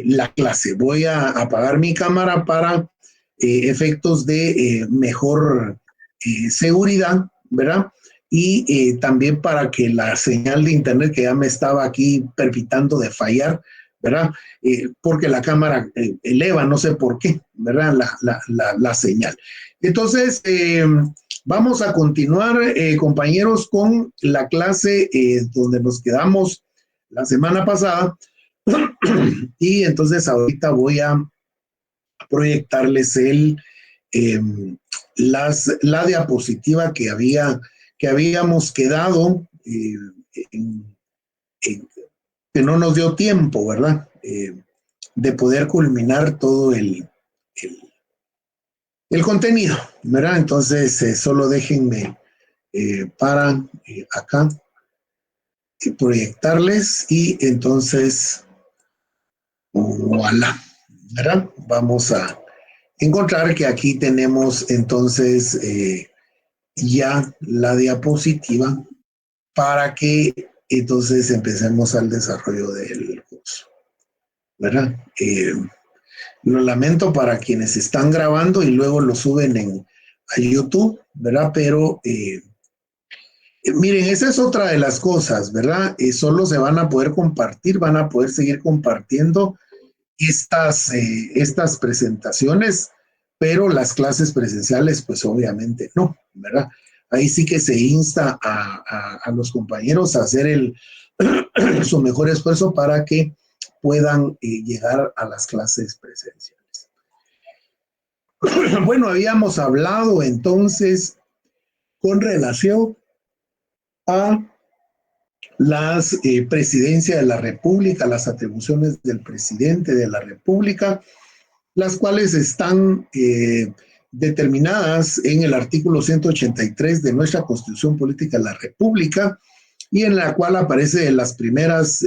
la clase. Voy a apagar mi cámara para efectos de mejor seguridad, ¿verdad? Y también para que la señal de internet que ya me estaba aquí permitiendo de fallar, ¿verdad? Porque la cámara eleva, no sé por qué, ¿verdad? La señal. Entonces, vamos a continuar, compañeros, con la clase donde nos quedamos la semana pasada. Y entonces ahorita voy a proyectarles eh, la diapositiva que habíamos quedado, en, que no nos dio tiempo, ¿verdad? De poder culminar todo el contenido, ¿verdad? Entonces, solo déjenme para acá proyectarles y entonces, voilà, ¿verdad? Vamos a encontrar que aquí tenemos entonces ya la diapositiva para que entonces empecemos al desarrollo del curso, ¿verdad? Lo lamento para quienes están grabando y luego lo suben a YouTube, ¿verdad? Pero miren, esa es otra de las cosas, ¿verdad? Solo se van a poder compartir, van a poder seguir compartiendo estas presentaciones, pero las clases presenciales, pues obviamente no, ¿verdad? Ahí sí que se insta a los compañeros a hacer su mejor esfuerzo para que puedan llegar a las clases presenciales. Bueno, habíamos hablado entonces con relación a las presidencias de la República, las atribuciones del presidente de la República, las cuales están determinadas en el artículo 183 de nuestra Constitución Política de la República y en la cual aparecen las primeras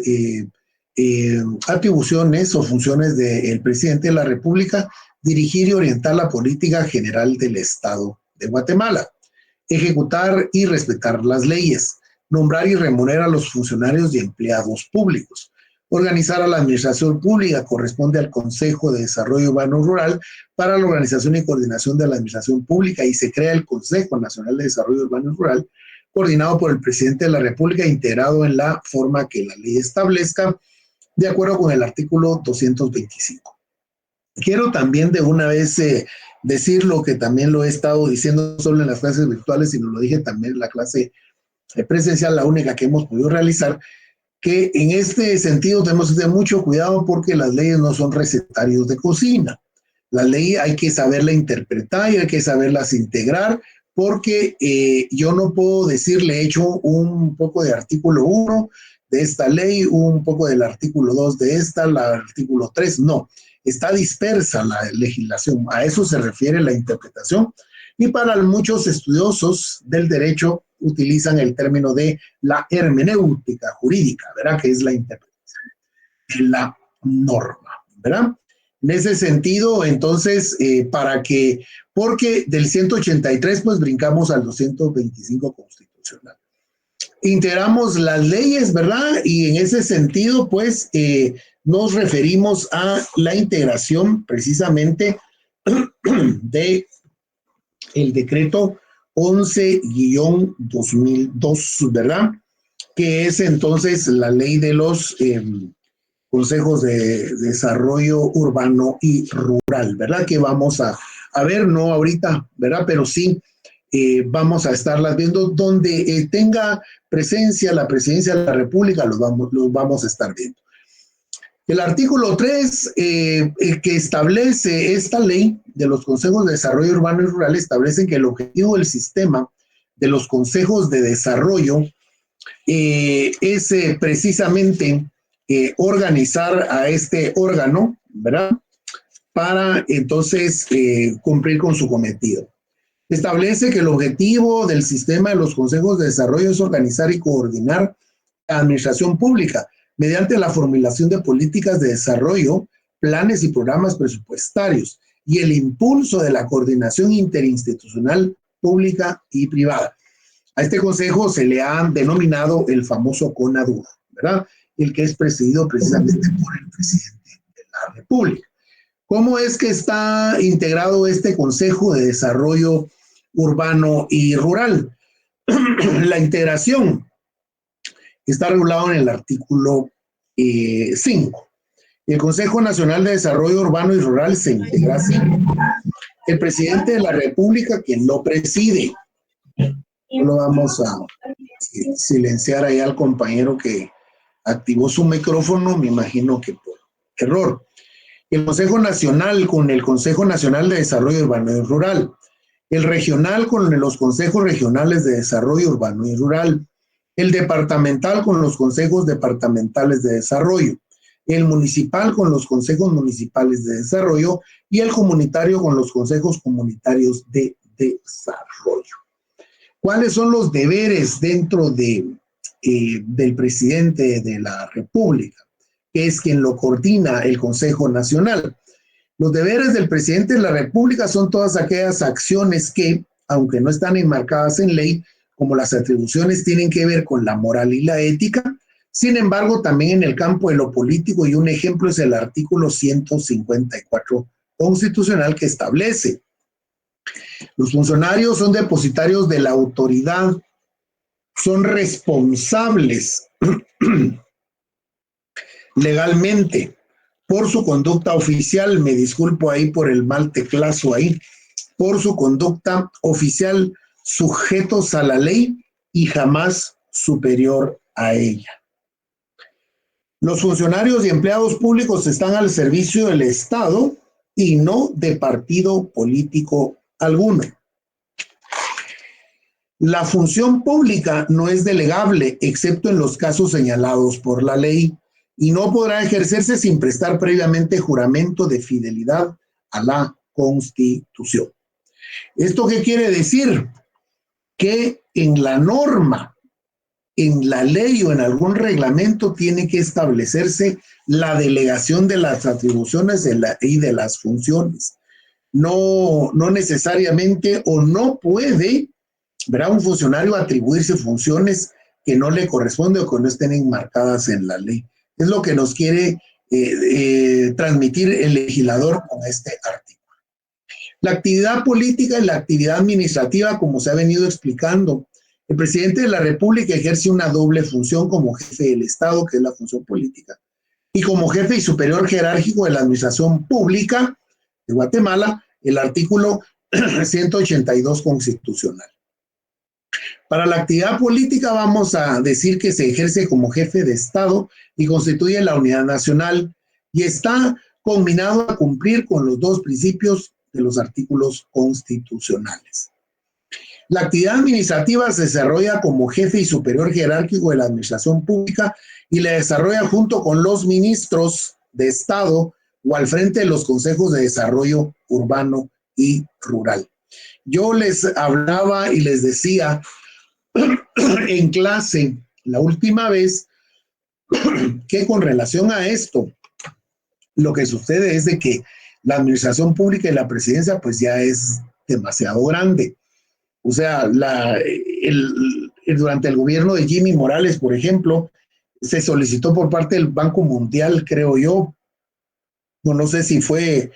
atribuciones o funciones del presidente de la República: dirigir y orientar la política general del Estado de Guatemala, ejecutar y respetar las leyes, nombrar y remunerar a los funcionarios y empleados públicos, organizar a la administración pública. Corresponde al Consejo de Desarrollo Urbano Rural para la organización y coordinación de la administración pública, y se crea el Consejo Nacional de Desarrollo Urbano Rural, coordinado por el presidente de la República, integrado en la forma que la ley establezca, de acuerdo con el artículo 225. Quiero también de una vez decir lo que también lo he estado diciendo solo en las clases virtuales, sino lo dije también en la clase presencial, la única que hemos podido realizar, que en este sentido tenemos que tener mucho cuidado porque las leyes no son recetarios de cocina. La ley hay que saberla interpretar y hay que saberlas integrar, porque yo no puedo decirle he hecho un poco de artículo 1 de esta ley, un poco del artículo 2 de esta, el artículo 3, no. Está dispersa la legislación, a eso se refiere la interpretación, y para muchos estudiosos del derecho utilizan el término de la hermenéutica jurídica, ¿verdad? Que es la interpretación de la norma, ¿verdad? En ese sentido, entonces, porque del 183 pues brincamos al 225 constitucional. Integramos las leyes, ¿verdad? Y en ese sentido, pues, nos referimos a la integración precisamente de el decreto 11-2002, ¿verdad? Que es entonces la ley de los consejos de desarrollo urbano y rural, ¿verdad? Que vamos a ver, no ahorita, ¿verdad? Pero sí vamos a estarlas viendo. Donde tenga presencia la presidencia de la República, los vamos a estar viendo. El artículo 3, que establece esta ley de los consejos de desarrollo urbano y rural, establece que el objetivo del sistema de los consejos de desarrollo es precisamente organizar a este órgano, ¿verdad? Para entonces cumplir con su cometido. Establece que el objetivo del sistema de los consejos de desarrollo es organizar y coordinar la administración pública mediante la formulación de políticas de desarrollo, planes y programas presupuestarios, y el impulso de la coordinación interinstitucional pública y privada. A este consejo se le ha denominado el famoso CONADUR, ¿verdad? El que es presidido precisamente por el presidente República. ¿Cómo es que está integrado este Consejo de Desarrollo Urbano y Rural? La integración está regulado en el artículo 5. El Consejo Nacional de Desarrollo Urbano y Rural se integra así. El presidente de la República, quien lo preside. Solo vamos a silenciar ahí al compañero que activó su micrófono, me imagino que por error. El Consejo Nacional con el Consejo Nacional de Desarrollo Urbano y Rural. El regional con los consejos regionales de desarrollo urbano y rural. El departamental con los consejos departamentales de desarrollo. El municipal con los consejos municipales de desarrollo y el comunitario con los consejos comunitarios de desarrollo. ¿Cuáles son los deberes dentro del presidente de la República, que es quien lo coordina el Consejo Nacional? Los deberes del presidente de la República son todas aquellas acciones que, aunque no están enmarcadas en ley, como las atribuciones tienen que ver con la moral y la ética, sin embargo, también en el campo de lo político, y un ejemplo es el artículo 154 constitucional que establece: los funcionarios son depositarios de la autoridad, son responsables legalmente por su conducta oficial, me disculpo ahí por el mal teclazo ahí, por su conducta oficial, sujetos a la ley y jamás superior a ella. Los funcionarios y empleados públicos están al servicio del Estado y no de partido político alguno. La función pública no es delegable, excepto en los casos señalados por la ley, y no podrá ejercerse sin prestar previamente juramento de fidelidad a la Constitución. ¿Esto qué quiere decir? Que en la norma, en la ley o en algún reglamento tiene que establecerse la delegación de las atribuciones y de las funciones. No necesariamente, o no puede, ¿verdad?, un funcionario atribuirse funciones que no le corresponden o que no estén enmarcadas en la ley. Es lo que nos quiere transmitir el legislador con este artículo. La actividad política y la actividad administrativa, como se ha venido explicando, el presidente de la República ejerce una doble función como jefe del Estado, que es la función política, y como jefe y superior jerárquico de la administración pública de Guatemala, el artículo 182 constitucional. Para la actividad política vamos a decir que se ejerce como jefe de Estado y constituye la unidad nacional y está combinado a cumplir con los dos principios de los artículos constitucionales. La actividad administrativa se desarrolla como jefe y superior jerárquico de la administración pública y la desarrolla junto con los ministros de Estado o al frente de los consejos de desarrollo urbano y rural. Yo les hablaba y les decía en clase la última vez que con relación a esto, lo que sucede es de que la administración pública y la presidencia pues ya es demasiado grande. O sea, durante el gobierno de Jimmy Morales, por ejemplo, se solicitó por parte del Banco Mundial, creo yo, no sé si fue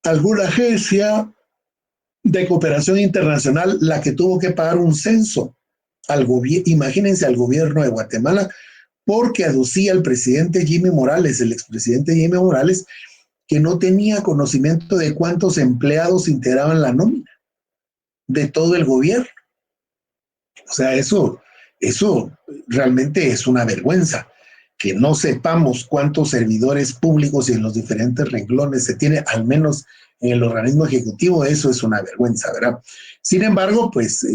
alguna agencia de cooperación internacional la que tuvo que pagar un censo al gobierno, imagínense, al gobierno de Guatemala, porque aducía al presidente Jimmy Morales, el expresidente Jimmy Morales, que no tenía conocimiento de cuántos empleados integraban la nómina de todo el gobierno. O sea, eso realmente es una vergüenza, que no sepamos cuántos servidores públicos y en los diferentes renglones se tiene, al menos en el organismo ejecutivo. Eso es una vergüenza, ¿verdad? Sin embargo, pues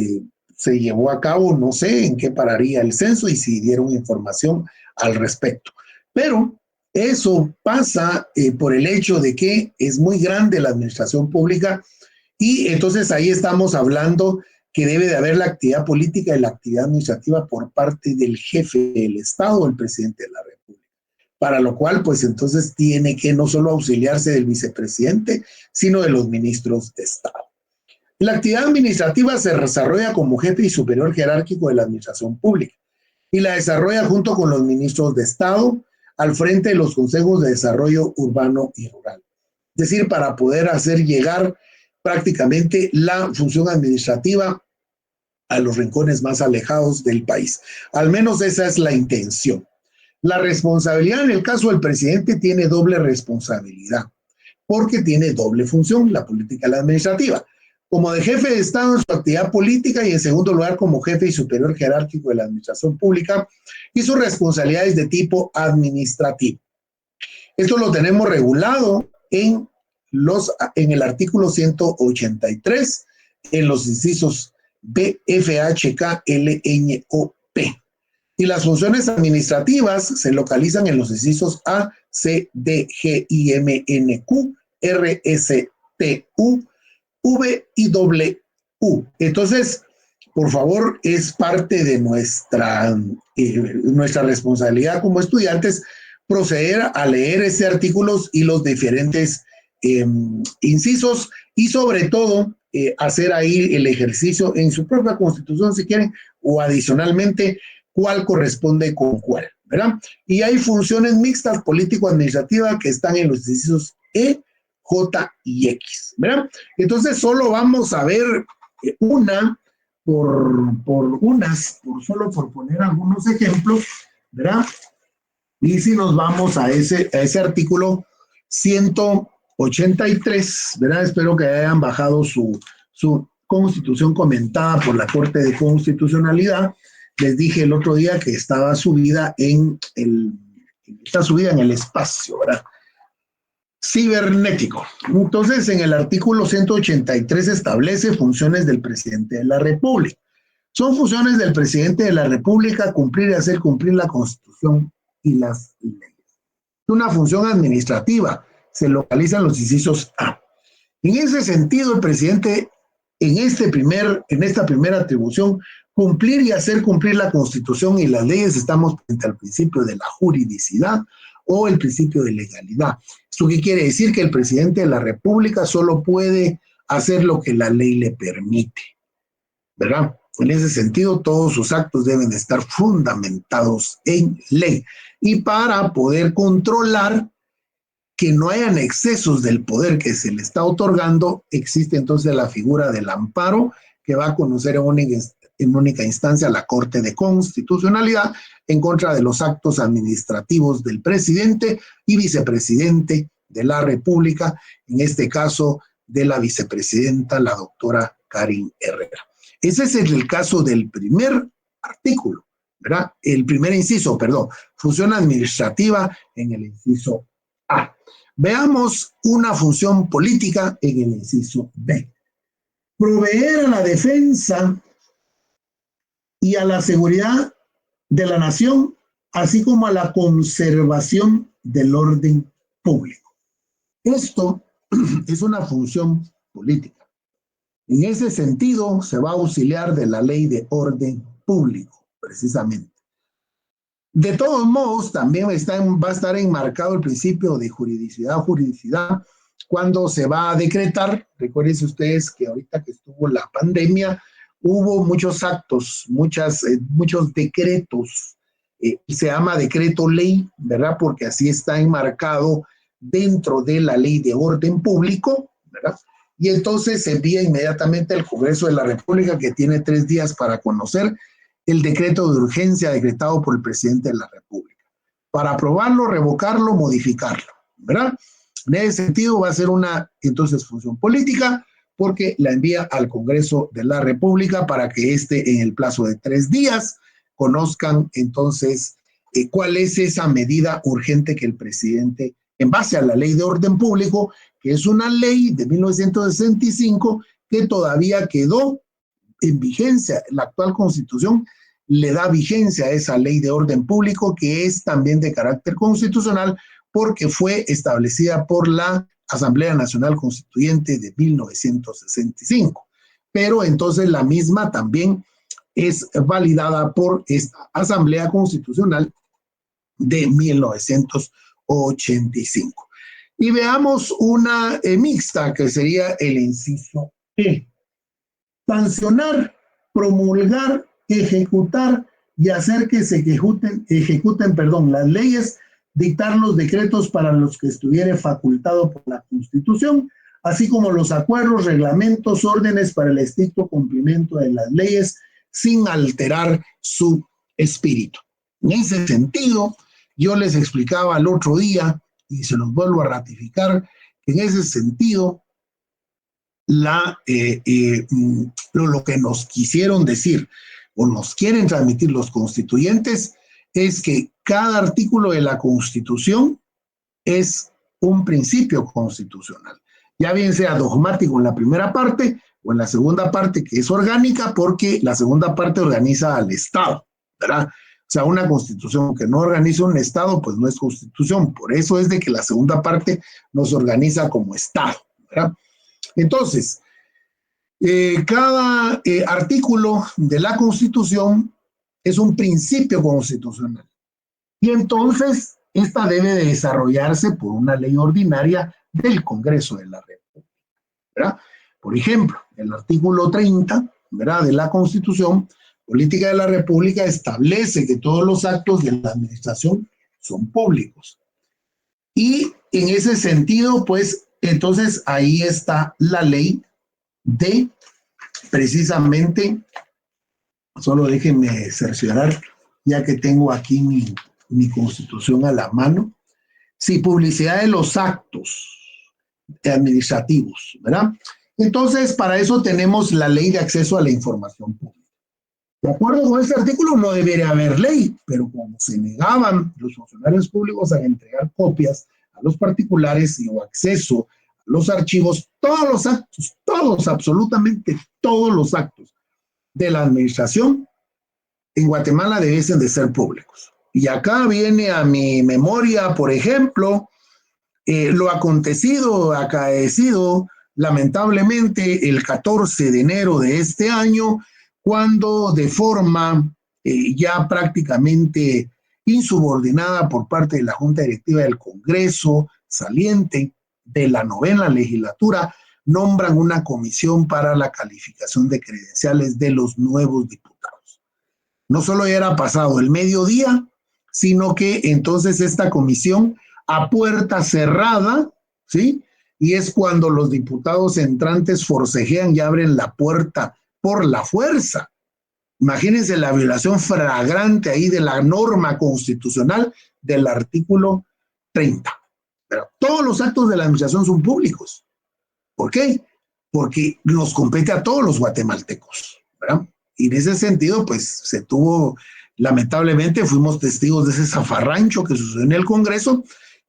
se llevó a cabo, no sé en qué pararía el censo y si dieron información al respecto. Pero eso pasa por el hecho de que es muy grande la administración pública y entonces ahí estamos hablando que debe de haber la actividad política y la actividad administrativa por parte del jefe del Estado o el presidente de la República. Para lo cual, pues entonces tiene que no solo auxiliarse del vicepresidente, sino de los ministros de Estado. La actividad administrativa se desarrolla como jefe y superior jerárquico de la administración pública y la desarrolla junto con los ministros de Estado, al frente de los consejos de desarrollo urbano y rural. Es decir, para poder hacer llegar prácticamente la función administrativa a los rincones más alejados del país. Al menos esa es la intención. La responsabilidad en el caso del presidente tiene doble responsabilidad, porque tiene doble función, la política y la administrativa. Como de jefe de Estado en su actividad política y en segundo lugar como jefe y superior jerárquico de la administración pública y sus responsabilidades de tipo administrativo. Esto lo tenemos regulado en el artículo 183, en los incisos B, F, H, K, L, Ñ, O, P. Y las funciones administrativas se localizan en los incisos A, C, D, G, I, M, N, Q, R, S, T, U, V y W. Entonces, por favor, es parte de nuestra responsabilidad como estudiantes proceder a leer ese artículo y los diferentes incisos y sobre todo hacer ahí el ejercicio en su propia constitución si quieren o adicionalmente cuál corresponde con cuál, ¿verdad? Y hay funciones mixtas político-administrativas que están en los incisos E, J y X, ¿verdad? Entonces solo vamos a ver una solo por poner algunos ejemplos, ¿verdad? Y si nos vamos a ese artículo 183, ¿verdad? Espero que hayan bajado su constitución comentada por la Corte de Constitucionalidad. Les dije el otro día que estaba subida en el espacio, ¿verdad? Cibernético. Entonces, en el artículo 183 establece funciones del presidente de la República. Son funciones del presidente de la República cumplir y hacer cumplir la Constitución y las leyes. Una función administrativa se localiza en los incisos A. En ese sentido, el presidente, en esta primera atribución, cumplir y hacer cumplir la Constitución y las leyes, estamos frente al principio de la juridicidad o el principio de legalidad. ¿Esto qué quiere decir? Que el presidente de la República solo puede hacer lo que la ley le permite, ¿verdad? En ese sentido, todos sus actos deben estar fundamentados en ley. Y para poder controlar que no hayan excesos del poder que se le está otorgando, existe entonces la figura del amparo que va a conocer en única instancia la Corte de Constitucionalidad en contra de los actos administrativos del presidente y vicepresidente de la República, en este caso de la vicepresidenta, la doctora Karin Herrera. Ese es el caso del primer artículo, ¿verdad? El primer inciso, perdón, función administrativa en el inciso A. Veamos una función política en el inciso B. Proveer a la defensa y a la seguridad de la nación, así como a la conservación del orden público. Esto es una función política. En ese sentido, se va a auxiliar de la ley de orden público, precisamente. De todos modos, también va a estar enmarcado el principio de juridicidad cuando se va a decretar. Recuerden ustedes que ahorita que estuvo la pandemia, hubo muchos actos, muchos decretos. Se llama decreto ley, ¿verdad? Porque así está enmarcado dentro de la ley de orden público, ¿verdad? Y entonces se envía inmediatamente al Congreso de la República, que tiene 3 días para conocer el decreto de urgencia decretado por el presidente de la República, para aprobarlo, revocarlo, modificarlo, ¿verdad? En ese sentido va a ser una, entonces, función política, porque la envía al Congreso de la República para que en el plazo de 3 días, conozcan entonces cuál es esa medida urgente que el presidente, en base a la ley de orden público, que es una ley de 1965 que todavía quedó en vigencia. La actual Constitución le da vigencia a esa ley de orden público que es también de carácter constitucional porque fue establecida por la Asamblea Nacional Constituyente de 1965. Pero entonces la misma también es validada por esta Asamblea Constitucional de 1985. Y veamos una mixta que sería el inciso E. Sancionar, promulgar, ejecutar y hacer que se ejecuten las leyes dictar los decretos para los que estuviere facultado por la Constitución, así como los acuerdos, reglamentos, órdenes para el estricto cumplimiento de las leyes sin alterar su espíritu. En ese sentido, yo les explicaba el otro día, y se los vuelvo a ratificar, que en ese sentido, lo que nos quisieron decir o nos quieren transmitir los constituyentes es que cada artículo de la Constitución es un principio constitucional, ya bien sea dogmático en la primera parte o en la segunda parte, que es orgánica, porque la segunda parte organiza al Estado, ¿verdad? O sea, una constitución que no organiza un Estado, pues no es constitución. Por eso es de que la segunda parte nos organiza como Estado, ¿verdad? Entonces, cada artículo de la Constitución es un principio constitucional. Y entonces, esta debe de desarrollarse por una ley ordinaria del Congreso de la República, ¿verdad? Por ejemplo, el artículo 30, ¿verdad?, de la Constitución Política de la República establece que todos los actos de la administración son públicos. Y en ese sentido, pues, entonces ahí está la ley de, precisamente, solo déjenme cerciorar, ya que tengo aquí mi Constitución a la mano. Sí, publicidad de los actos administrativos, ¿verdad? Entonces, para eso tenemos la ley de acceso a la información pública. De acuerdo con este artículo, no debería haber ley, pero como se negaban los funcionarios públicos a entregar copias a los particulares y o acceso a los archivos, todos los actos, todos, absolutamente todos los actos de la administración en Guatemala debiesen de ser públicos. Y acá viene a mi memoria, por ejemplo, lo acaecido lamentablemente el 14 de enero de este año, cuando de forma ya prácticamente insubordinada por parte de la Junta Directiva del Congreso saliente de la 9ª legislatura, nombran una comisión para la calificación de credenciales de los nuevos diputados. No solo ya era pasado el mediodía, sino que entonces esta comisión a puerta cerrada, ¿sí?, y es cuando los diputados entrantes forcejean y abren la puerta por la fuerza. Imagínense la violación flagrante ahí de la norma constitucional del artículo 30. Pero todos los actos de la administración son públicos. ¿Por qué? Porque nos compete a todos los guatemaltecos, ¿verdad? Y en ese sentido, pues se tuvo, lamentablemente, fuimos testigos de ese zafarrancho que sucedió en el Congreso,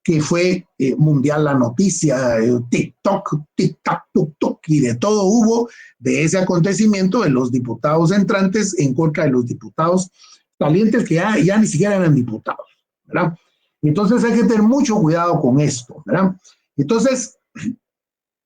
que fue mundial la noticia, TikTok, tic-tac, tuk-tuk, y de todo hubo de ese acontecimiento de los diputados entrantes en contra de los diputados salientes que ya ni siquiera eran diputados, ¿verdad? Entonces hay que tener mucho cuidado con esto, ¿verdad? Entonces,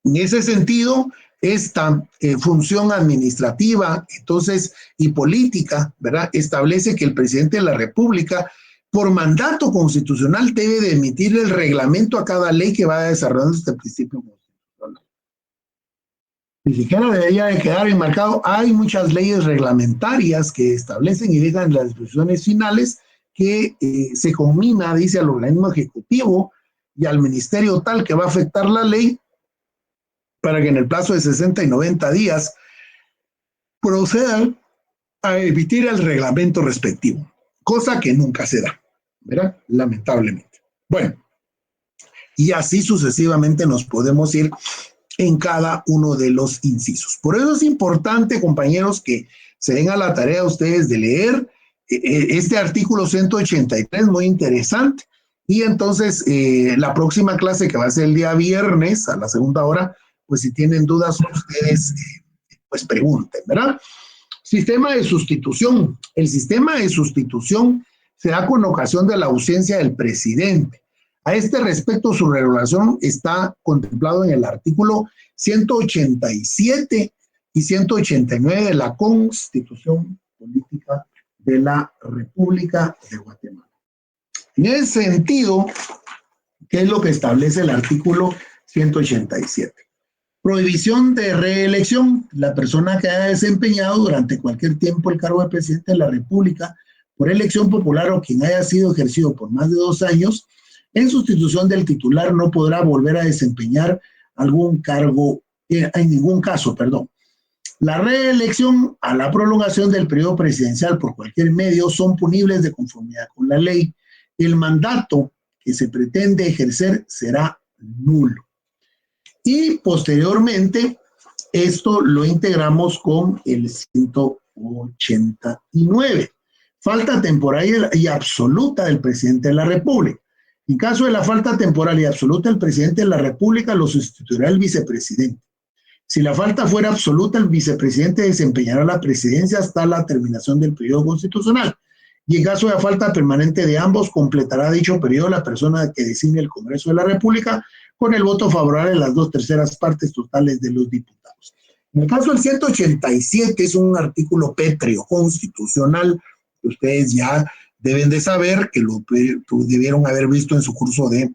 en ese sentido, esta función administrativa, entonces, y política, ¿verdad?, establece que el presidente de la República, por mandato constitucional, debe de emitir el reglamento a cada ley que vaya desarrollando este principio constitucional. Ni siquiera debería de quedar enmarcado. Hay muchas leyes reglamentarias que establecen y dejan las disposiciones finales que se combina, dice, al organismo ejecutivo y al ministerio tal que va a afectar la ley para que en el plazo de 60 y 90 días procedan a emitir el reglamento respectivo, cosa que nunca se da, ¿verdad? Lamentablemente. Bueno, y así sucesivamente nos podemos ir en cada uno de los incisos. Por eso es importante, compañeros, que se den a la tarea ustedes de leer este artículo 183, muy interesante, y entonces la próxima clase, que va a ser el día viernes a la 2:00 hora, pues si tienen dudas ustedes, pues pregunten, ¿verdad? Sistema de sustitución. El sistema de sustitución se da con ocasión de la ausencia del presidente. A este respecto, su regulación está contemplado en el artículo 187 y 189 de la Constitución Política de la República de Guatemala. En ese sentido, ¿qué es lo que establece el artículo 187? Prohibición de reelección. La persona que haya desempeñado durante cualquier tiempo el cargo de presidente de la República por elección popular o quien haya sido ejercido por más de 2 años en sustitución del titular no podrá volver a desempeñar algún cargo, en ningún caso, perdón. La reelección a la prolongación del periodo presidencial por cualquier medio son punibles de conformidad con la ley. El mandato que se pretende ejercer será nulo. Y posteriormente, esto lo integramos con el 189. Falta temporal y absoluta del presidente de la República. En caso de la falta temporal y absoluta del presidente de la República, lo sustituirá el vicepresidente. Si la falta fuera absoluta, el vicepresidente desempeñará la presidencia hasta la terminación del periodo constitucional. Y en caso de falta permanente de ambos, completará dicho periodo la persona que designe el Congreso de la República con el voto favorable de las 2/3 partes totales de los diputados. En el caso del 187 es un artículo pétreo constitucional que ustedes ya deben de saber, que lo debieron haber visto en su curso de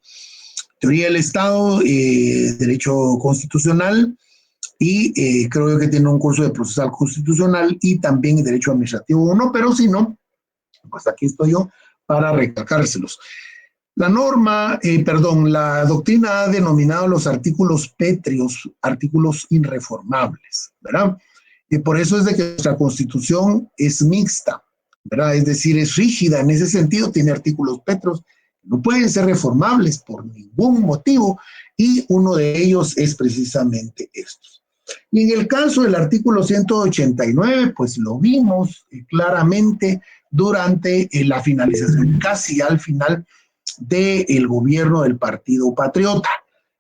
Teoría del Estado, Derecho Constitucional, y creo yo que tiene un curso de Procesal Constitucional y también Derecho Administrativo 1, pero si no, pues aquí estoy yo para recalcárselos. La doctrina ha denominado los artículos pétreos, artículos irreformables, ¿verdad? Y por eso es de que nuestra Constitución es mixta, ¿verdad? Es decir, es rígida en ese sentido, tiene artículos pétreos que no pueden ser reformables por ningún motivo, y uno de ellos es precisamente estos. Y en el caso del artículo 189, pues lo vimos claramente durante la finalización, casi al final del gobierno del Partido Patriota.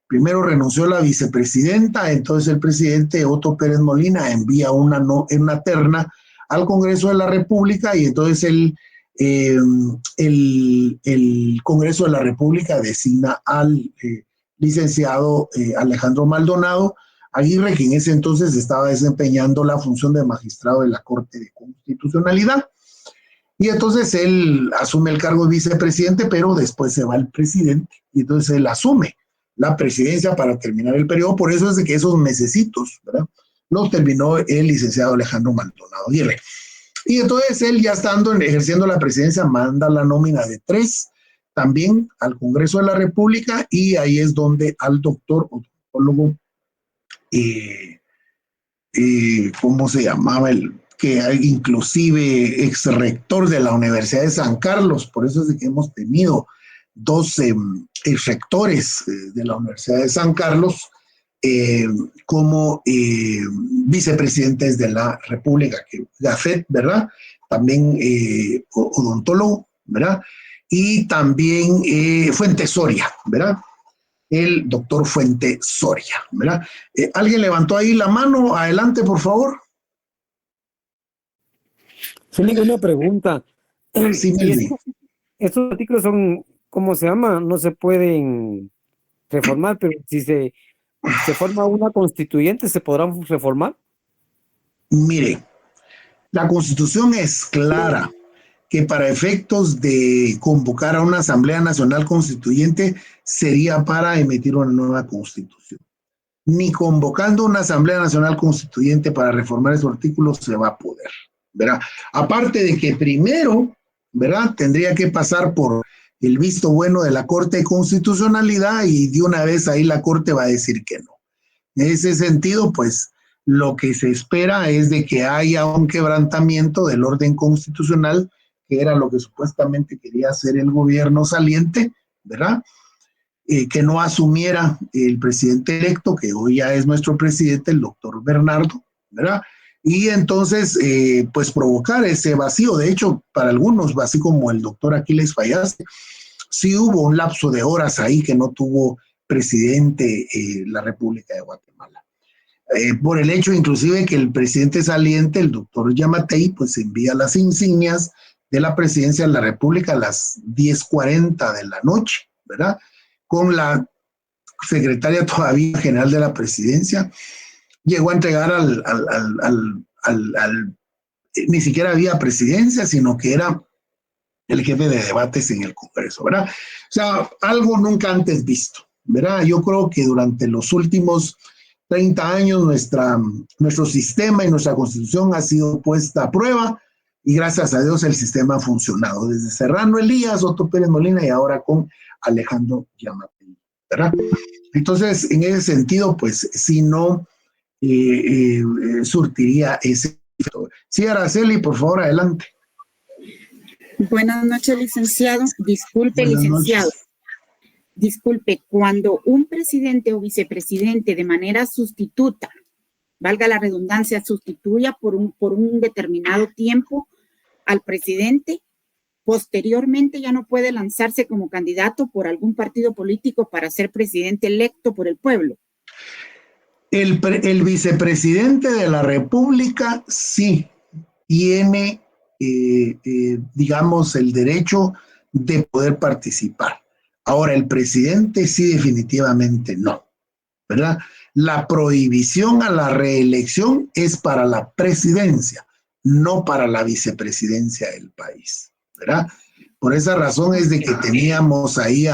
Primero renunció la vicepresidenta, entonces el presidente Otto Pérez Molina envía una terna al Congreso de la República, y entonces el Congreso de la República designa al licenciado Alejandro Maldonado Aguirre, que en ese entonces estaba desempeñando la función de magistrado de la Corte de Constitucionalidad. Y entonces él asume el cargo de vicepresidente, pero después se va el presidente, y entonces él asume la presidencia para terminar el periodo. Por eso es de que esos mesecitos, ¿verdad?, los terminó el licenciado Alejandro Maldonado Aguirre. Y entonces él, ya ejerciendo la presidencia, manda la nómina de 3 también al Congreso de la República, y ahí es donde al doctor odontólogo, ¿cómo se llamaba? Que inclusive ex rector de la Universidad de San Carlos, por eso es de que hemos tenido 2 rectores de la Universidad de San Carlos como vicepresidentes de la República, que Gafet, ¿verdad? También odontólogo, ¿verdad? Y también Fuentes Soria, ¿verdad? El doctor Fuentes Soria, ¿verdad? ¿Alguien levantó ahí la mano? Adelante, por favor. Sí, una pregunta. Sí, estos artículos son, ¿cómo se llama? No se pueden reformar, pero si se forma una constituyente, ¿se podrán reformar? Mire, la Constitución es clara que para efectos de convocar a una Asamblea Nacional Constituyente sería para emitir una nueva Constitución. Ni convocando una Asamblea Nacional Constituyente para reformar esos artículos se va a poder, ¿verdad? Aparte de que primero, ¿verdad?, tendría que pasar por el visto bueno de la Corte de Constitucionalidad, y de una vez ahí la Corte va a decir que no. En ese sentido, pues lo que se espera es de que haya un quebrantamiento del orden constitucional, que era lo que supuestamente quería hacer el gobierno saliente, ¿verdad? Que no asumiera el presidente electo, que hoy ya es nuestro presidente, el doctor Bernardo, ¿verdad? Y entonces, pues provocar ese vacío. De hecho, para algunos, así como el doctor Aquiles Fallaste, sí hubo un lapso de horas ahí que no tuvo presidente la República de Guatemala. Por el hecho inclusive que el presidente saliente, el doctor Yamatei, pues envía las insignias de la presidencia de la República a las 10:40 de la noche, ¿verdad?, con la secretaria todavía general de la presidencia. Llegó a entregar ni siquiera había presidencia, sino que era el jefe de debates en el Congreso, ¿verdad? O sea, algo nunca antes visto, ¿verdad? Yo creo que durante los últimos 30 años nuestro sistema y nuestra Constitución ha sido puesta a prueba, y gracias a Dios el sistema ha funcionado, desde Serrano Elías, Otto Pérez Molina y ahora con Alejandro Giammattei, ¿verdad? Entonces, en ese sentido, pues, si no surtiría ese efecto. Sí, Araceli, por favor, adelante. Buenas noches, licenciado. Disculpe, Buenas licenciado. noches. Disculpe, cuando un presidente o vicepresidente de manera sustituta, valga la redundancia, sustituya por un determinado tiempo al presidente, posteriormente ya no puede lanzarse como candidato por algún partido político para ser presidente electo por el pueblo. El vicepresidente de la República sí tiene, digamos, el derecho de poder participar. Ahora, el presidente sí definitivamente no, ¿verdad? La prohibición a la reelección es para la presidencia, no para la vicepresidencia del país, ¿verdad? Por esa razón es de que teníamos ahí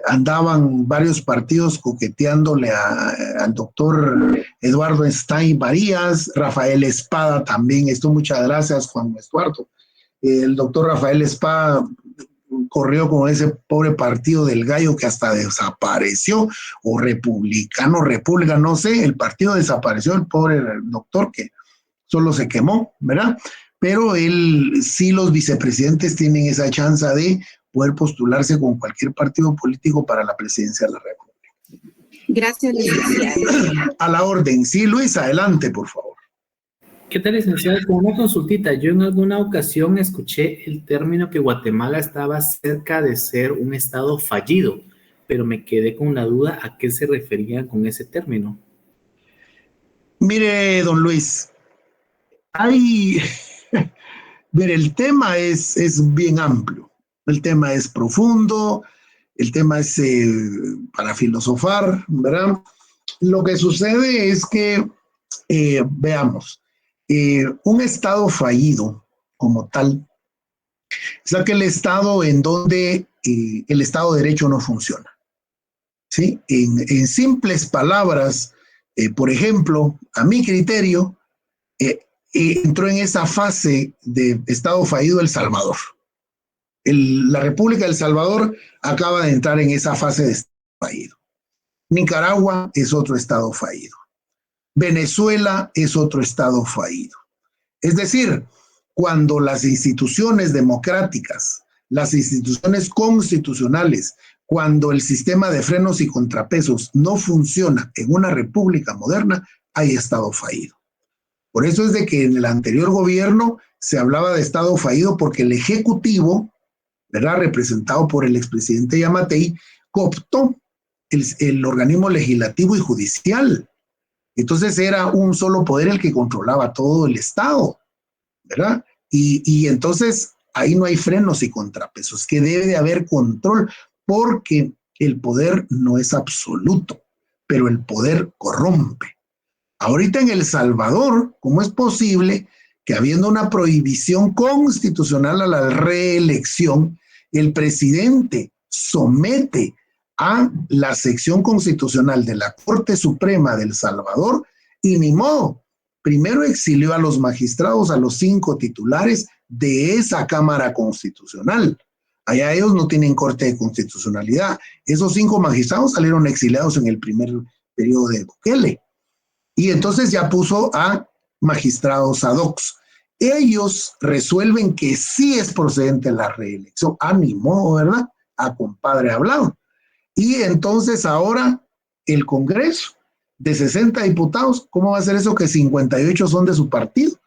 andaban varios partidos coqueteándole al doctor Eduardo Stein Varías, Rafael Espada también, muchas gracias Juan Estuardo. El doctor Rafael Espada corrió con ese pobre partido del gallo que hasta desapareció, o republicano, república, no sé, el partido desapareció, el pobre doctor que solo se quemó, ¿verdad? Pero sí, los vicepresidentes tienen esa chance de poder postularse con cualquier partido político para la presidencia de la República. Gracias, licenciado. A la orden. Sí, Luis, adelante, por favor. ¿Qué tal, licenciado? Con una consultita, yo en alguna ocasión escuché el término que Guatemala estaba cerca de ser un estado fallido, pero me quedé con la duda a qué se refería con ese término. Mire, don Luis, mire, el tema es bien amplio, el tema es profundo, el tema es para filosofar, ¿verdad? Lo que sucede es que, veamos, un estado fallido como tal es aquel estado en donde el Estado de Derecho no funciona, ¿sí? En simples palabras, por ejemplo, a mi criterio, entró en esa fase de estado fallido El Salvador. La República de El Salvador acaba de entrar en esa fase de estado fallido. Nicaragua es otro estado fallido. Venezuela es otro estado fallido. Es decir, cuando las instituciones democráticas, las instituciones constitucionales, cuando el sistema de frenos y contrapesos no funciona en una república moderna, hay estado fallido. Por eso es de que en el anterior gobierno se hablaba de estado fallido porque el Ejecutivo, ¿verdad?, representado por el expresidente Giammattei, cooptó el organismo legislativo y judicial. Entonces era un solo poder el que controlaba todo el Estado, ¿verdad? Y entonces ahí no hay frenos y contrapesos, que debe de haber control porque el poder no es absoluto, pero el poder corrompe. Ahorita en El Salvador, ¿cómo es posible que habiendo una prohibición constitucional a la reelección, el presidente somete a la sección constitucional de la Corte Suprema de El Salvador y ni modo? Primero exilió a los magistrados, a los 5 titulares de esa Cámara Constitucional. Allá ellos no tienen corte de constitucionalidad. Esos 5 magistrados salieron exiliados en el primer periodo de Bukele. Y entonces ya puso a magistrados ad hoc. Ellos resuelven que sí es procedente la reelección. Ánimo, ¿verdad? A compadre hablado. Y entonces ahora el Congreso de 60 diputados, ¿cómo va a ser eso que 58 son de su partido?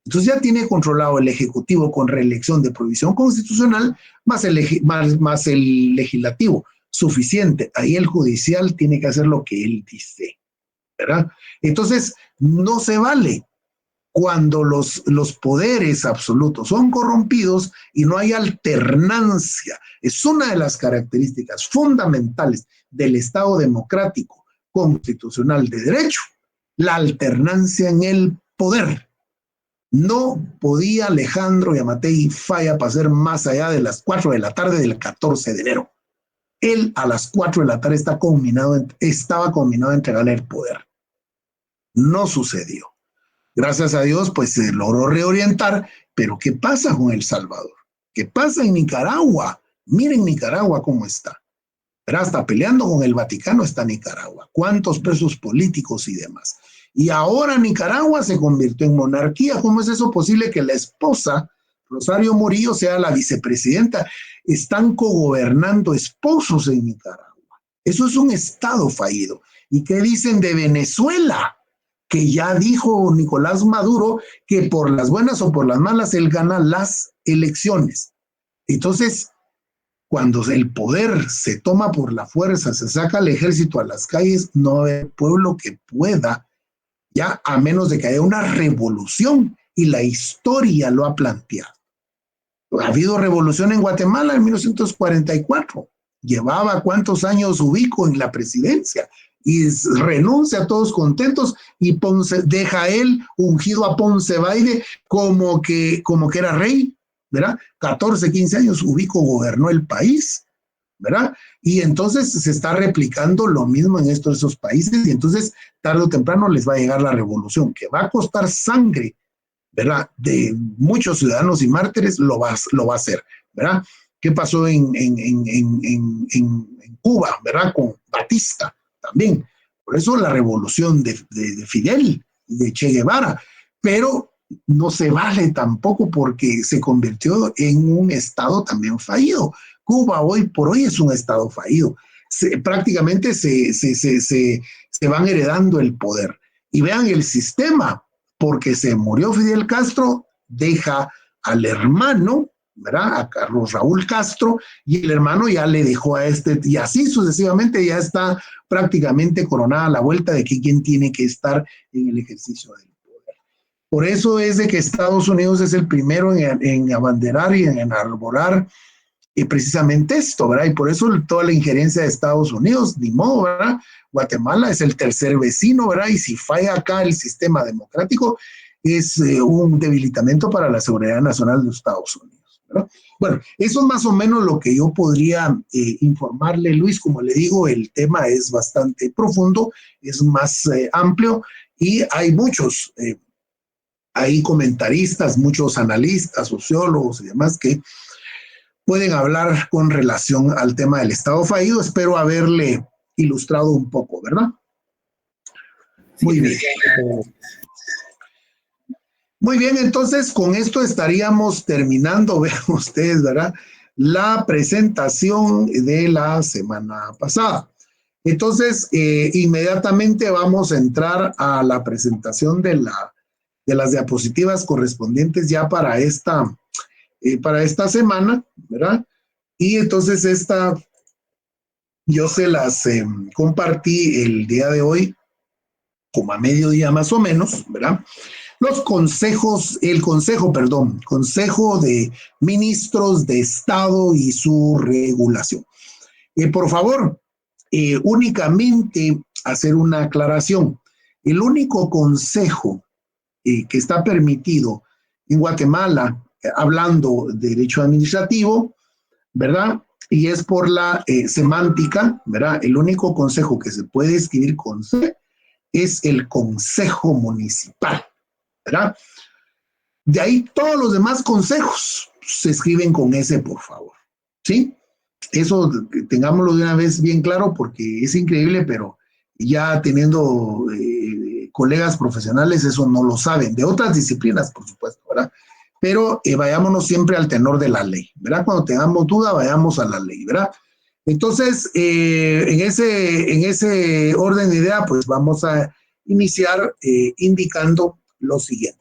Entonces ya tiene controlado el Ejecutivo con reelección de prohibición constitucional, más el legislativo, suficiente. Ahí el judicial tiene que hacer lo que él dice, ¿verdad? Entonces no se vale cuando los poderes absolutos son corrompidos y no hay alternancia. Es una de las características fundamentales del Estado democrático constitucional de derecho, la alternancia en el poder. No podía Alejandro Giammattei Falla pasar más allá de las 4 de la tarde del 14 de enero. Él a las 4 de la tarde estaba combinado a entregarle el poder. No sucedió. Gracias a Dios, pues se logró reorientar, Pero ¿qué pasa con El Salvador? ¿Qué pasa en Nicaragua? Miren Nicaragua cómo está. Pero hasta peleando con el Vaticano está Nicaragua. ¿Cuántos presos políticos y demás? Y ahora Nicaragua se convirtió en monarquía. ¿Cómo es eso posible que la esposa, Rosario Murillo, sea la vicepresidenta? Están cogobernando esposos en Nicaragua. Eso es un estado fallido. ¿Y qué dicen de Venezuela? Que ya dijo Nicolás Maduro que por las buenas o por las malas él gana las elecciones. Entonces, cuando el poder se toma por la fuerza, se saca al ejército a las calles, no hay pueblo que pueda, ya a menos de que haya una revolución, y la historia lo ha planteado. Ha habido revolución en Guatemala en 1944. Llevaba cuántos años Ubico en la presidencia y renuncia a todos contentos, y Ponce, deja él ungido a Ponce Baide como que era rey, ¿verdad? 14, 15 años Ubico gobernó el país, ¿verdad? Y entonces se está replicando lo mismo en esos países, y entonces tarde o temprano les va a llegar la revolución, que va a costar sangre, ¿verdad? De muchos ciudadanos y mártires, lo va a hacer, ¿verdad? ¿Qué pasó en Cuba, ¿verdad? Con Batista también. Por eso la revolución de Fidel y de Che Guevara. Pero no se vale tampoco porque se convirtió en un estado también fallido. Cuba hoy por hoy es un estado fallido. Prácticamente se van heredando el poder. Y vean el sistema, porque se murió Fidel Castro, deja al hermano, ¿verdad? A Carlos Raúl Castro, y el hermano ya le dejó a este, y así sucesivamente ya está prácticamente coronada la vuelta de que quién tiene que estar en el ejercicio del poder. Por eso es de que Estados Unidos es el primero en abanderar y en enarbolar precisamente esto, ¿verdad? Y por eso toda la injerencia de Estados Unidos, ni modo, ¿verdad? Guatemala es el tercer vecino, ¿verdad? Y si falla acá el sistema democrático, es un debilitamiento para la seguridad nacional de los Estados Unidos, ¿verdad? Bueno, eso es más o menos lo que yo podría informarle, Luis. Como le digo, el tema es bastante profundo, es más amplio, y hay muchos, hay comentaristas, muchos analistas, sociólogos y demás que pueden hablar con relación al tema del Estado fallido. Espero haberle ilustrado un poco, ¿verdad? Muy bien. Muy bien, entonces con esto estaríamos terminando, vean ustedes, ¿verdad? La presentación de la semana pasada. Entonces, inmediatamente vamos a entrar a la presentación de las diapositivas correspondientes ya para esta semana, ¿verdad? Y entonces yo se las compartí el día de hoy, como a mediodía más o menos, ¿verdad? Consejo de Ministros de Estado y su regulación. Por favor, únicamente hacer una aclaración. El único consejo que está permitido en Guatemala, hablando de derecho administrativo, ¿verdad? Y es por la semántica, ¿verdad? El único consejo que se puede escribir con C es el Consejo Municipal, ¿verdad? De ahí todos los demás consejos se escriben con S, por favor, ¿sí? Eso tengámoslo de una vez bien claro, porque es increíble, pero ya teniendo colegas profesionales, eso no lo saben, de otras disciplinas, por supuesto, ¿verdad? Pero vayámonos siempre al tenor de la ley, ¿verdad? Cuando tengamos duda, vayamos a la ley, ¿verdad? Entonces, en ese orden de idea, pues vamos a iniciar indicando lo siguiente.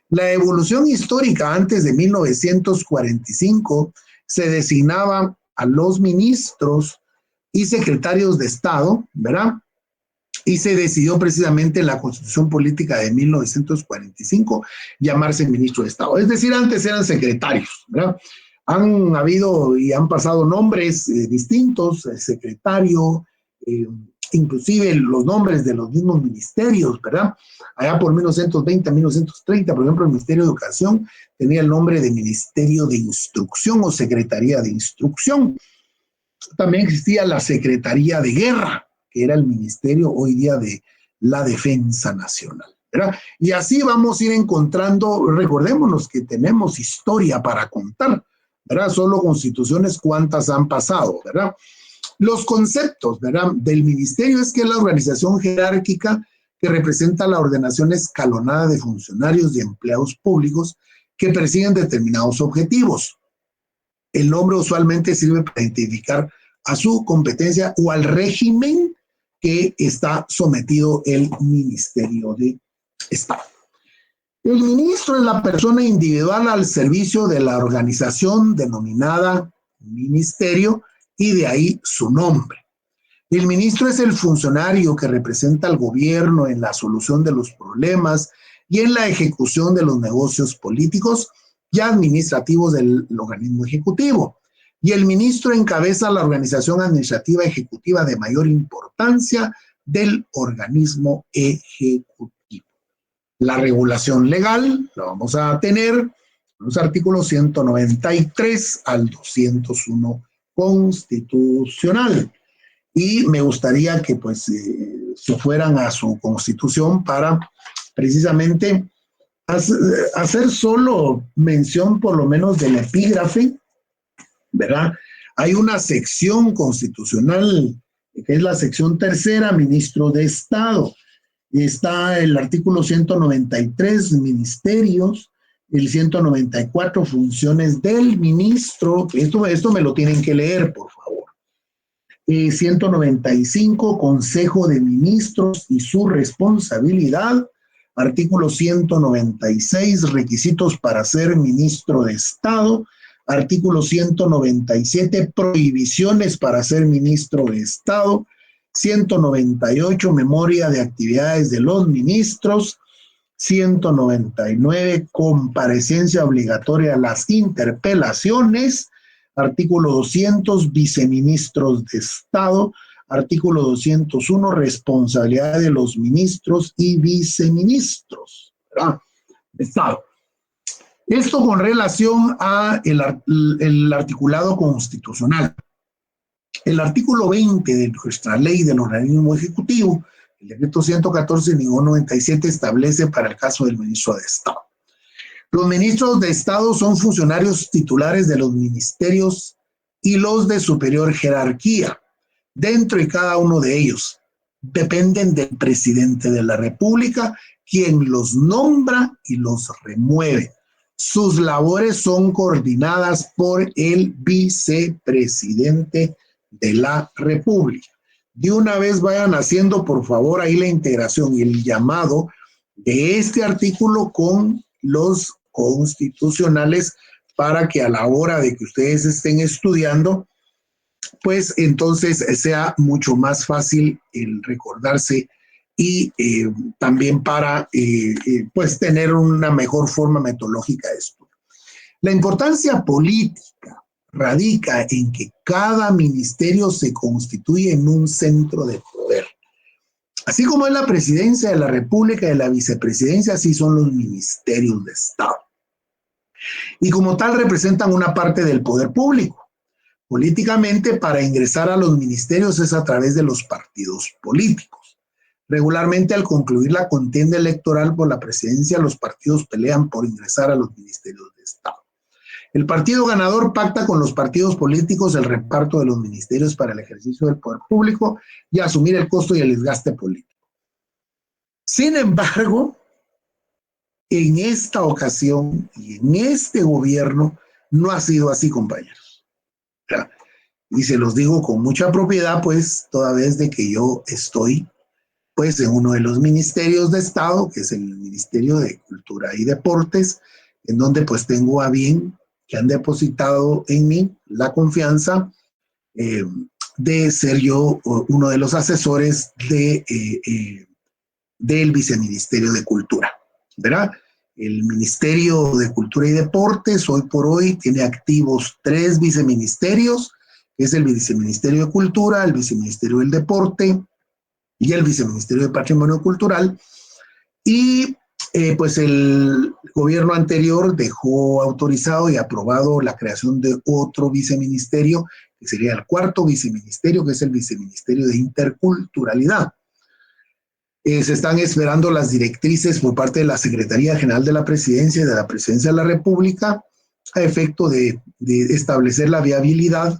La evolución histórica antes de 1945 se designaba a los ministros y secretarios de Estado, ¿verdad? Y se decidió precisamente en la Constitución Política de 1945 llamarse ministro de Estado. Es decir, antes eran secretarios, ¿verdad? Han habido y han pasado nombres distintos, secretario, inclusive los nombres de los mismos ministerios, ¿verdad? Allá por 1920, 1930, por ejemplo, el Ministerio de Educación tenía el nombre de Ministerio de Instrucción o Secretaría de Instrucción. También existía la Secretaría de Guerra, que era el ministerio hoy día de la Defensa Nacional, ¿verdad? Y así vamos a ir encontrando, recordémonos que tenemos historia para contar, ¿verdad? Solo constituciones, ¿cuántas han pasado, verdad? Los conceptos, ¿verdad?, del ministerio es que es la organización jerárquica que representa la ordenación escalonada de funcionarios y empleados públicos que persiguen determinados objetivos. El nombre usualmente sirve para identificar a su competencia o al régimen que está sometido el Ministerio de Estado. El ministro es la persona individual al servicio de la organización denominada ministerio, y de ahí su nombre. El ministro es el funcionario que representa al gobierno en la solución de los problemas y en la ejecución de los negocios políticos y administrativos del organismo ejecutivo. Y el ministro encabeza la organización administrativa ejecutiva de mayor importancia del organismo ejecutivo. La regulación legal la vamos a tener los artículos 193 al 201 constitucional. Y me gustaría que pues se fueran a su constitución para precisamente hacer solo mención por lo menos del epígrafe, ¿verdad? Hay una sección constitucional que es la sección tercera, ministro de Estado. Está el artículo 193, ministerios, el 194, funciones del ministro. Esto me lo tienen que leer, por favor. 195, Consejo de Ministros y su responsabilidad. Artículo 196, requisitos para ser ministro de Estado. Artículo 197, prohibiciones para ser ministro de Estado. 198, memoria de actividades de los ministros. 199, comparecencia obligatoria a las interpelaciones. Artículo 200, viceministros de Estado. Artículo 201, responsabilidad de los ministros y viceministros, ¿verdad?, de Estado. Esto con relación a el articulado constitucional. El artículo 20 de nuestra ley del organismo ejecutivo, el decreto 114-97, establece para el caso del ministro de Estado. Los ministros de Estado son funcionarios titulares de los ministerios y los de superior jerarquía. Dentro de cada uno de ellos dependen del presidente de la República, quien los nombra y los remueve. Sus labores son coordinadas por el vicepresidente de la República. De una vez vayan haciendo, por favor, ahí la integración y el llamado de este artículo con los constitucionales para que a la hora de que ustedes estén estudiando, pues entonces sea mucho más fácil el recordarse y también para pues tener una mejor forma metodológica de estudio. La importancia política radica en que cada ministerio se constituye en un centro de poder. Así como es la presidencia de la República y la vicepresidencia, así son los ministerios de Estado. Y como tal representan una parte del poder público. Políticamente, para ingresar a los ministerios es a través de los partidos políticos. Regularmente, al concluir la contienda electoral por la presidencia, los partidos pelean por ingresar a los ministerios de Estado. El partido ganador pacta con los partidos políticos el reparto de los ministerios para el ejercicio del poder público y asumir el costo y el desgaste político. Sin embargo, en esta ocasión y en este gobierno no ha sido así, compañeros. Y se los digo con mucha propiedad, pues toda vez de que yo estoy pues en uno de los ministerios de Estado, que es el Ministerio de Cultura y Deportes, en donde pues tengo a bien que han depositado en mí la confianza de ser yo uno de los asesores del Viceministerio de Cultura, ¿verdad? El Ministerio de Cultura y Deportes hoy por hoy tiene activos 3 viceministerios, que es el Viceministerio de Cultura, el Viceministerio del Deporte y el Viceministerio de Patrimonio Cultural. Y pues el gobierno anterior dejó autorizado y aprobado la creación de otro viceministerio, que sería el 4º viceministerio, que es el Viceministerio de Interculturalidad. Se están esperando las directrices por parte de la Secretaría General de la Presidencia y de la Presidencia de la República a efecto de establecer la viabilidad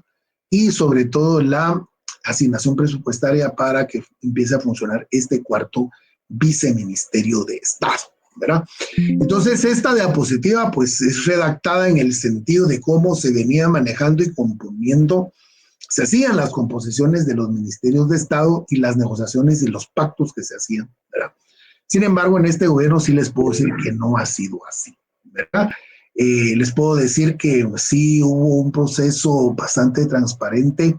y sobre todo la asignación presupuestaria para que empiece a funcionar este cuarto viceministerio de Estado, ¿verdad? Entonces, esta diapositiva pues es redactada en el sentido de cómo se venía manejando y componiendo, se hacían las composiciones de los ministerios de Estado y las negociaciones y los pactos que se hacían, ¿verdad? Sin embargo, en este gobierno sí les puedo decir que no ha sido así, ¿verdad? Les puedo decir que sí hubo un proceso bastante transparente.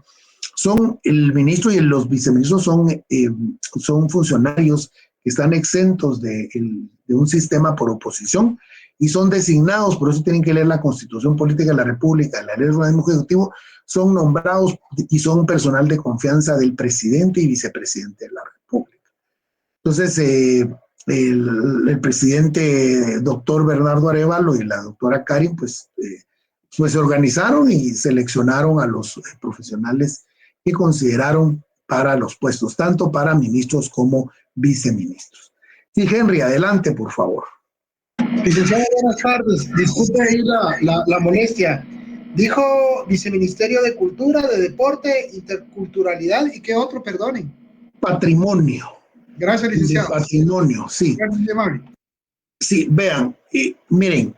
El ministro y los viceministros son funcionarios que están exentos de un sistema por oposición y son designados, por eso tienen que leer la Constitución Política de la República, la Ley del Organismo Ejecutivo, son nombrados y son personal de confianza del presidente y vicepresidente de la República. Entonces, el presidente doctor Bernardo Arévalo y la doctora Karin, pues se organizaron y seleccionaron a los profesionales que consideraron para los puestos, tanto para ministros como viceministros. Sí, Henry, adelante, por favor. Licenciado, buenas tardes. Disculpe ahí la molestia. Dijo Viceministerio de Cultura, de Deporte, Interculturalidad y ¿qué otro? Perdonen. Patrimonio. Gracias, licenciado. De patrimonio, sí. Gracias, sí, vean, miren,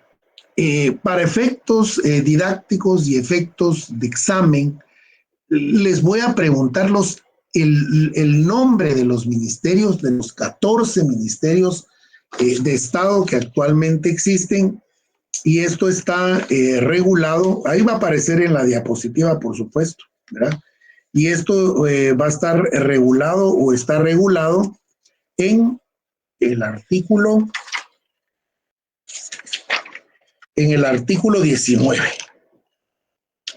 para efectos didácticos y efectos de examen, les voy a preguntar el nombre de los ministerios, de los 14 ministerios de Estado que actualmente existen, y esto está regulado, ahí va a aparecer en la diapositiva, por supuesto, ¿verdad? Y esto va a estar regulado o está regulado en el artículo 19.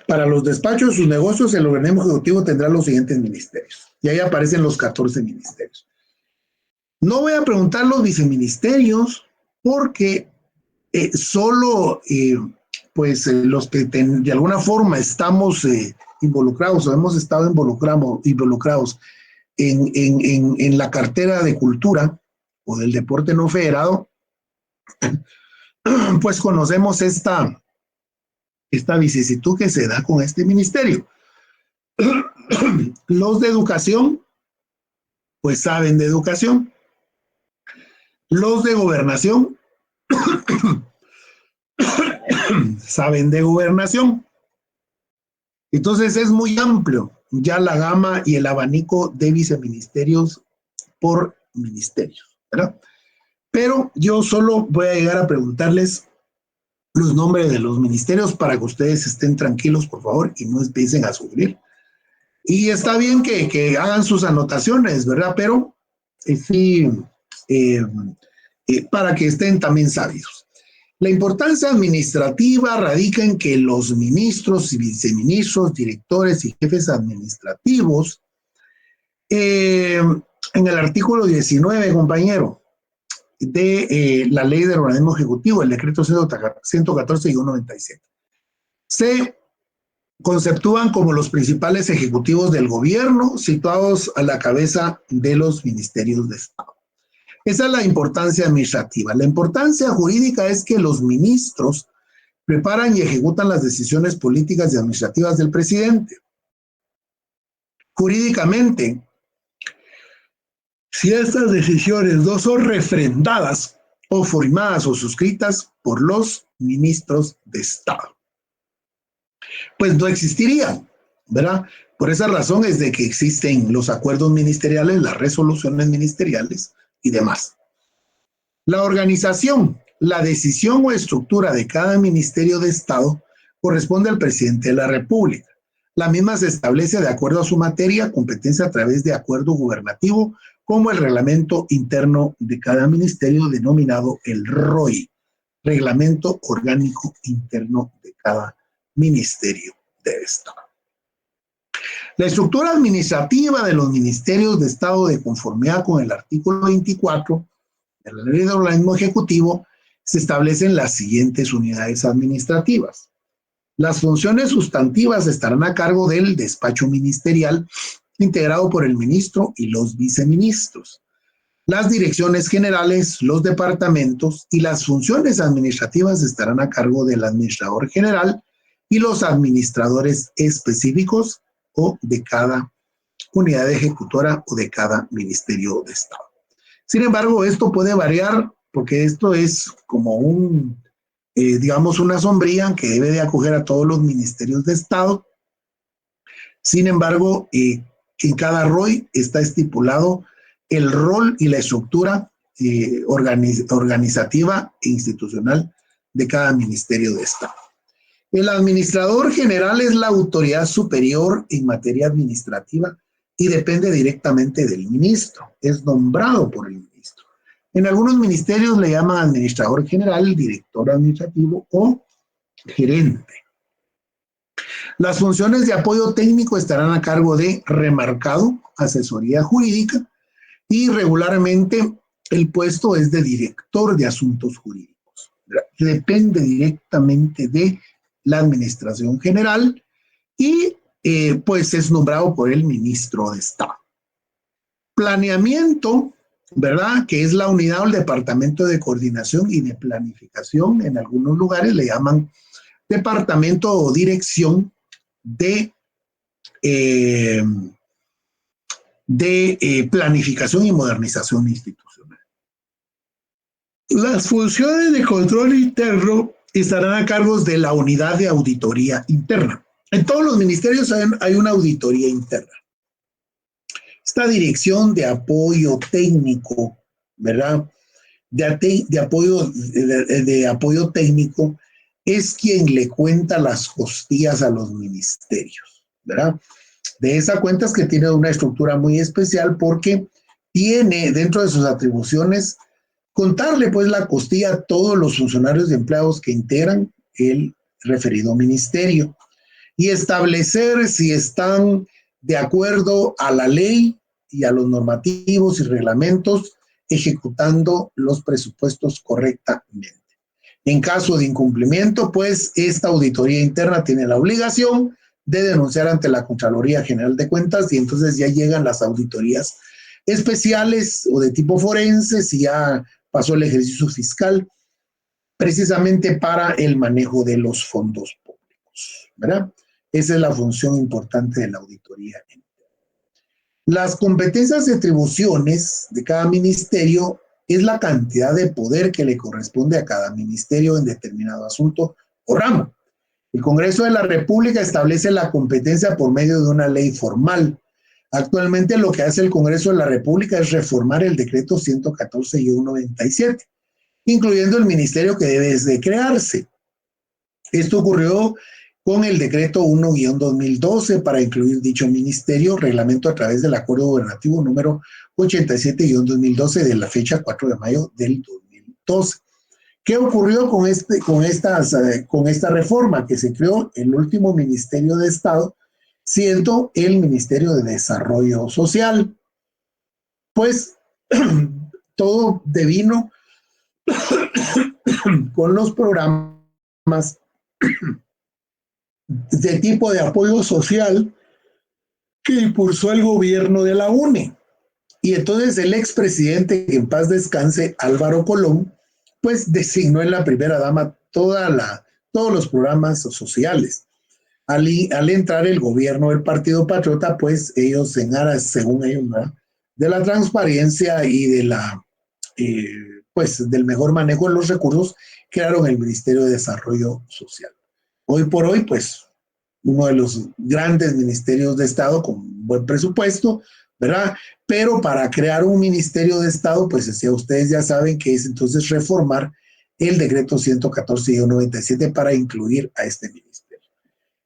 Para los despachos de sus negocios, el organismo ejecutivo tendrá los siguientes ministerios. Y ahí aparecen los 14 ministerios. No voy a preguntar los viceministerios porque solo los que de alguna forma estamos involucrados o hemos estado involucrados en la cartera de cultura o del deporte no federado, pues conocemos esta vicisitud que se da con este ministerio. Los de educación, pues saben de educación. Los de gobernación, saben de gobernación. Entonces es muy amplio ya la gama y el abanico de viceministerios por ministerios, ¿verdad? Pero yo solo voy a llegar a preguntarles los nombres de los ministerios para que ustedes estén tranquilos, por favor, y no empiecen a sufrir. Y está bien que hagan sus anotaciones, ¿verdad? Pero sí, para que estén también sabios. La importancia administrativa radica en que los ministros y viceministros, directores y jefes administrativos, en el artículo 19, compañero, de la ley del organismo ejecutivo, el decreto 114-97, se conceptúan como los principales ejecutivos del gobierno situados a la cabeza de los ministerios de Estado. Esa es la importancia administrativa. La importancia jurídica es que los ministros preparan y ejecutan las decisiones políticas y administrativas del presidente. Jurídicamente, si estas decisiones no son refrendadas o firmadas o suscritas por los ministros de Estado, pues no existirían, ¿verdad? Por esa razón es de que existen los acuerdos ministeriales, las resoluciones ministeriales y demás. La organización, la decisión o estructura de cada ministerio de Estado corresponde al presidente de la República. La misma se establece de acuerdo a su materia, competencia a través de acuerdo gubernativo, como el reglamento interno de cada ministerio denominado el ROI, Reglamento Orgánico Interno de cada Ministerio de Estado. La estructura administrativa de los ministerios de Estado, de conformidad con el artículo 24 de la Ley del Organismo Ejecutivo, se establecen las siguientes unidades administrativas. Las funciones sustantivas estarán a cargo del despacho ministerial, integrado por el ministro y los viceministros. Las direcciones generales, los departamentos y las funciones administrativas estarán a cargo del administrador general y los administradores específicos o de cada unidad ejecutora o de cada ministerio de Estado. Sin embargo, esto puede variar porque esto es como digamos, una sombrilla que debe de acoger a todos los ministerios de Estado. Sin embargo, en cada ROI está estipulado el rol y la estructura organizativa e institucional de cada ministerio de Estado. El administrador general es la autoridad superior en materia administrativa y depende directamente del ministro. Es nombrado por el ministro. En algunos ministerios le llaman administrador general, director administrativo o gerente. Las funciones de apoyo técnico estarán a cargo de remarcado, asesoría jurídica, y regularmente el puesto es de director de asuntos jurídicos. Depende directamente de la administración general y pues es nombrado por el ministro de Estado. Planeamiento, ¿verdad? Que es la unidad o el departamento de coordinación y de planificación. En algunos lugares le llaman departamento o dirección de planificación y modernización institucional. Las funciones de control interno estarán a cargo de la unidad de auditoría interna. En todos los ministerios hay una auditoría interna. Esta dirección de apoyo técnico, ¿verdad? De apoyo técnico es quien le cuenta las costillas a los ministerios, ¿verdad? De esa cuenta es que tiene una estructura muy especial porque tiene dentro de sus atribuciones contarle pues la costilla a todos los funcionarios y empleados que integran el referido ministerio y establecer si están de acuerdo a la ley y a los normativos y reglamentos ejecutando los presupuestos correctamente. En caso de incumplimiento, pues esta auditoría interna tiene la obligación de denunciar ante la Contraloría General de Cuentas y entonces ya llegan las auditorías especiales o de tipo forense si ya pasó el ejercicio fiscal precisamente para el manejo de los fondos públicos, ¿verdad? Esa es la función importante de la auditoría interna. Las competencias y atribuciones de cada ministerio es la cantidad de poder que le corresponde a cada ministerio en determinado asunto o ramo. El Congreso de la República establece la competencia por medio de una ley formal. Actualmente lo que hace el Congreso de la República es reformar el decreto 114-97, incluyendo el ministerio que debe de crearse. Esto ocurrió con el decreto 1-2012 para incluir dicho ministerio, reglamento a través del acuerdo gubernativo número 87-2012 de la fecha 4 de mayo del 2012. ¿Qué ocurrió con esta reforma? Que se creó el último Ministerio de Estado, siendo el Ministerio de Desarrollo Social. Pues todo devino con los programas de tipo de apoyo social que impulsó el gobierno de la UNE. Y entonces el expresidente, que en paz descanse, Álvaro Colón, pues designó en la primera dama todos los programas sociales. Al entrar el gobierno del Partido Patriota, pues ellos en aras, según ellos, ¿no?, de la transparencia y de pues del mejor manejo de los recursos, crearon el Ministerio de Desarrollo Social. Hoy por hoy, pues, uno de los grandes ministerios de Estado con buen presupuesto, ¿verdad? Pero para crear un Ministerio de Estado, pues ustedes ya saben que es entonces reformar el decreto 114-97 para incluir a este ministerio,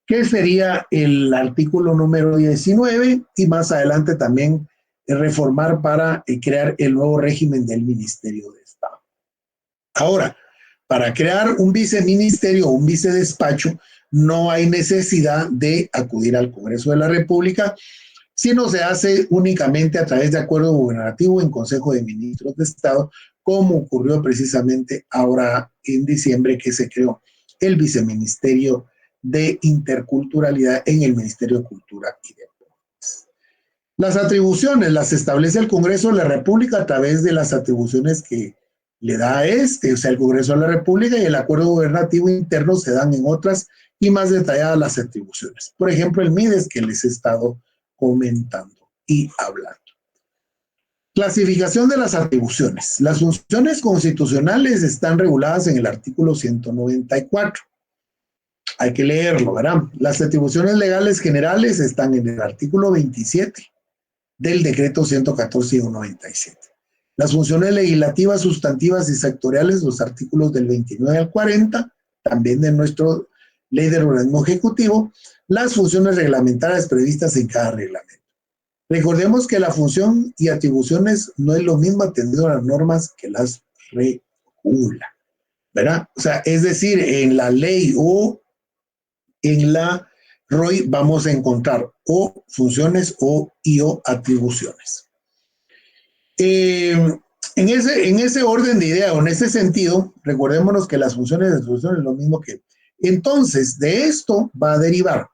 que sería el artículo número 19, y más adelante también reformar para crear el nuevo régimen del Ministerio de Estado. Ahora, para crear un viceministerio o un vicedespacho, no hay necesidad de acudir al Congreso de la República, sino se hace únicamente a través de acuerdo gubernativo en Consejo de Ministros de Estado, como ocurrió precisamente ahora en diciembre, que se creó el Viceministerio de Interculturalidad en el Ministerio de Cultura y Deportes. Las atribuciones las establece el Congreso de la República a través de las atribuciones que le da a o sea, el Congreso de la República, y el acuerdo gubernativo interno se dan en otras y más detalladas las atribuciones. Por ejemplo, el MIDES que les he estado comentando y hablando. Clasificación de las atribuciones. Las funciones constitucionales están reguladas en el artículo 194. Hay que leerlo, ¿verdad? Las atribuciones legales generales están en el artículo 27 del decreto 114-97. Las funciones legislativas, sustantivas y sectoriales, los artículos del 29 al 40, también de nuestra ley del organismo ejecutivo, las funciones reglamentarias previstas en cada reglamento. Recordemos que la función y atribuciones no es lo mismo atendido a las normas que las regula, ¿verdad? O sea, es decir, en la ley o en la ROI vamos a encontrar o funciones o atribuciones. En ese orden de idea o en ese sentido, recordémonos que las funciones y atribuciones es lo mismo que. Entonces, de esto va a derivar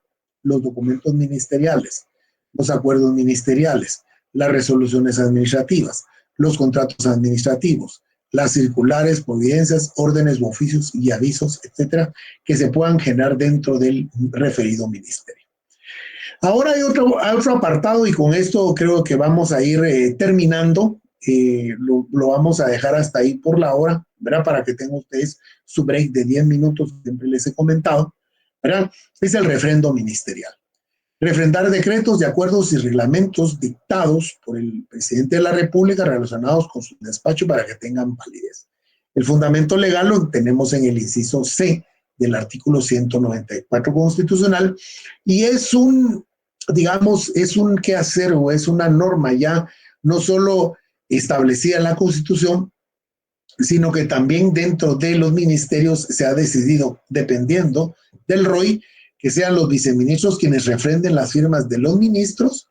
los documentos ministeriales, los acuerdos ministeriales, las resoluciones administrativas, los contratos administrativos, las circulares, providencias, órdenes, oficios y avisos, etcétera, que se puedan generar dentro del referido ministerio. Ahora hay otro apartado y con esto creo que vamos a ir terminando. Lo vamos a dejar hasta ahí por la hora, ¿verdad? Para que tengan ustedes su break de 10 minutos, siempre les he comentado, ¿verdad? Es el refrendo ministerial. Refrendar decretos de acuerdos y reglamentos dictados por el presidente de la República relacionados con su despacho para que tengan validez. El fundamento legal lo tenemos en el inciso C del artículo 194 constitucional y es un, digamos, es un quehacer o es una norma ya no solo establecida en la Constitución, sino que también dentro de los ministerios se ha decidido, dependiendo del ROI, que sean los viceministros quienes refrenden las firmas de los ministros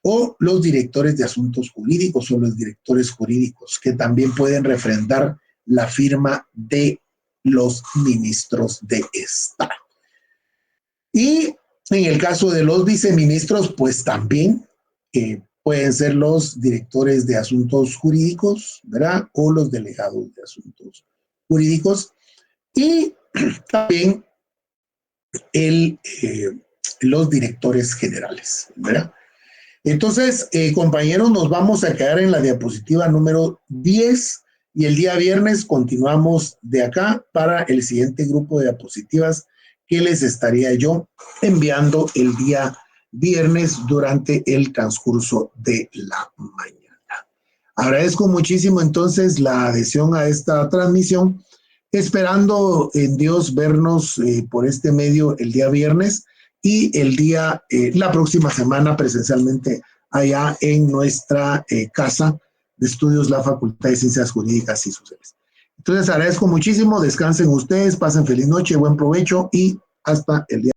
o los directores de asuntos jurídicos o los directores jurídicos, que también pueden refrendar la firma de los ministros de Estado. Y en el caso de los viceministros, pues también pueden ser los directores de asuntos jurídicos, ¿verdad? O los delegados de asuntos jurídicos. Y también los directores generales, ¿verdad? Entonces, compañeros, nos vamos a quedar en la diapositiva número 10 y el día viernes continuamos de acá para el siguiente grupo de diapositivas que les estaría yo enviando el día viernes durante el transcurso de la mañana. Agradezco muchísimo entonces la adhesión a esta transmisión, esperando en Dios vernos por este medio el día viernes y la próxima semana presencialmente allá en nuestra casa de estudios, la Facultad de Ciencias Jurídicas y Sociales. Entonces agradezco muchísimo, descansen ustedes, pasen feliz noche, buen provecho y hasta el día